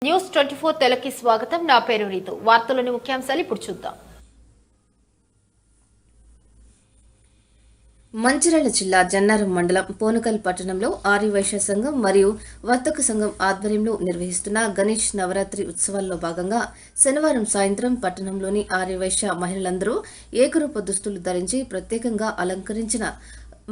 News 24 తెలుగుకి స్వాగతం. నా పేరు రీతు. వార్తలోని ముఖ్యాంశాలు ఇప్పుడు చూద్దాం. మంచిర్యాల జిల్లా జన్నారం మండలం పోనకల్ పట్టణంలో ఆర్యవైశ్య సంఘం మరియు వర్తక సంఘం ఆధ్వర్యంలో నిర్వహిస్తున్న గణేష్ నవరాత్రి ఉత్సవాల్లో భాగంగా శనివారం సాయంత్రం పట్టణంలోని ఆర్యవైశ్య మహిళలందరూ ఏకరూప దుస్తులు ధరించి ప్రత్యేకంగా అలంకరించిన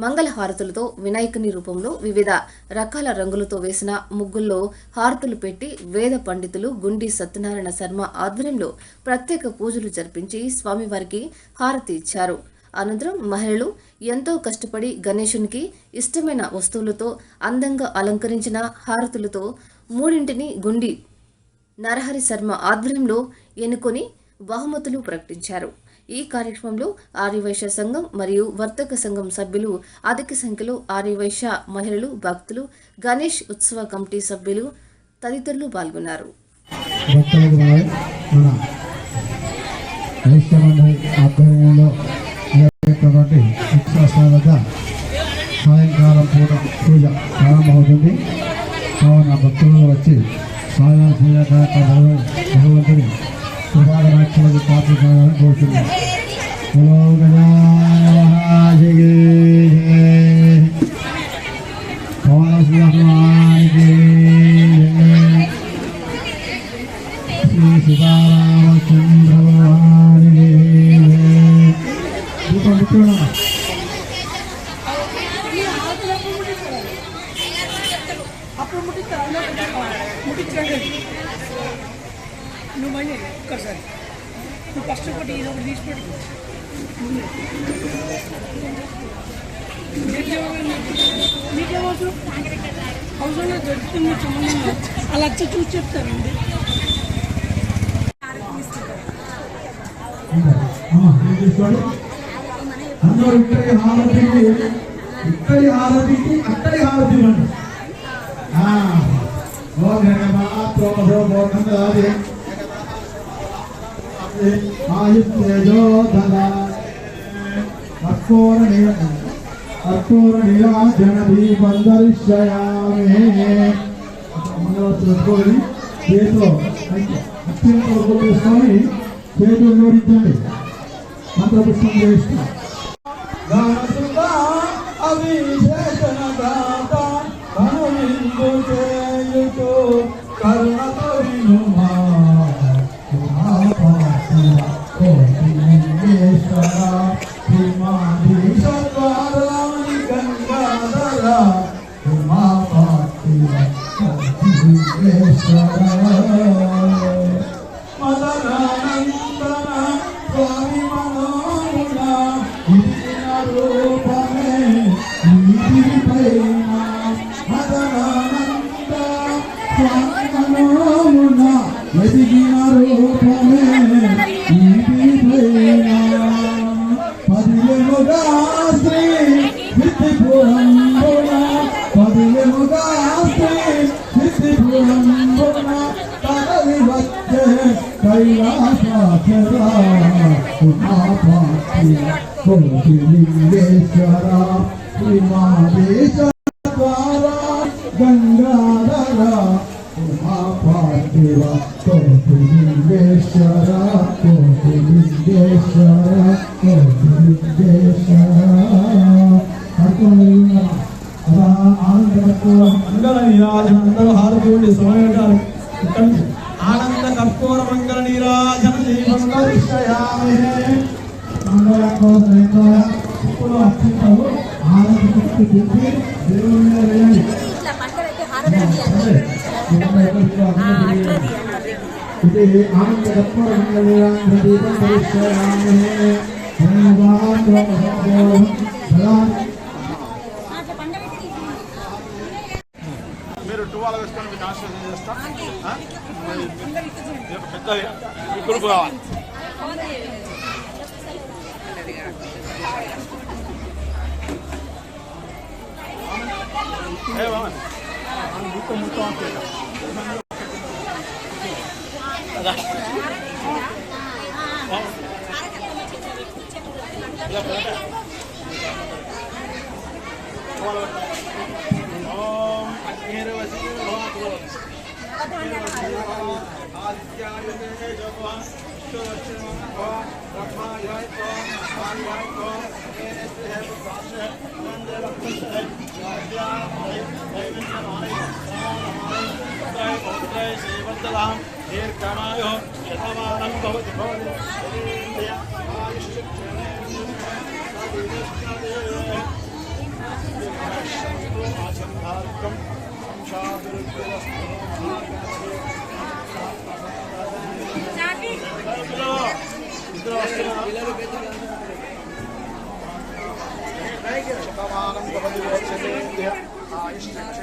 మంగళహారతులతో వినాయకుని రూపంలో వివిధ రకాల రంగులతో వేసిన ముగ్గుల్లో హారతులు పెట్టి వేద పండితులు గుండి సత్యనారాయణ శర్మ ఆధ్వర్యంలో ప్రత్యేక పూజలు జరిపించి స్వామివారికి హారతి ఇచ్చారు. అనంతరం మహిళలు ఎంతో కష్టపడి గణేశునికి ఇష్టమైన వస్తువులతో అందంగా అలంకరించిన హారతులతో మూడింటిని గుండి నరహరి శర్మ ఆధ్వర్యంలో ఎన్నుకొని బహుమతులు ప్రకటించారు. ఈ కార్యక్రమంలో ఆర్యవైశ్య సంఘం మరియు వర్తక సంఘం సభ్యులు అధిక సంఖ్యలో ఆర్యవైశ్య మహిళలు భక్తులు గణేష్ ఉత్సవ కమిటీ సభ్యులు తదితరులు పాల్గొన్నారు. సాయంకాలం పూట పూజ ప్రారంభమవుతుంది. కావున భక్తులు వచ్చి సాయంకాలం పూజ భగవంతుని శుభాకాంక్షలకు పాత్రకాలని కోరుతున్నాం. పవన శ్రీ సీతారామచంద్ర అప్పుడు ముట్టించండి. నువ్వు మళ్ళీ ఒక్కసారి నువ్వు ఫస్ట్ ఒకటి ఇది ఒకటి తీసిపెట్టు. మీకేమవసరం అవసరం దొరుకుతుంది సంబంధంగా అలా వచ్చి చూసి చెప్తారండి. అందరూ ఇక్కడి హారతికి అక్కడి హారతి ఇవ్వండి. మంగళవారం చేతిలో తీసుకొని చేతులు జోడించండి. మంత్రపుష్పం చేస్తాం. గంగాధర ఉమాపార్వతివ కోటిలింగేశ్వర కోటిలింగేశ్వర కోటిలింగేశ్వర మంగళ నీరాజన అందరూ హారతి సమయం ఆనంద కర్పూర మంగళ నీరాజన మంగళ ఆనంద దేవుని వేయండి. ఇది ఆనంద కర్పూర మంగళ దీపం మీరు టువాల వేసుకొని మీకు ఆశీర్వాదం చేస్తాం. పెద్ద గ్రూప్ కావాలి. దీర్ఘమాయో శతమానం భవతి శతమానం భవతి ఆయుష్యేంద్రియ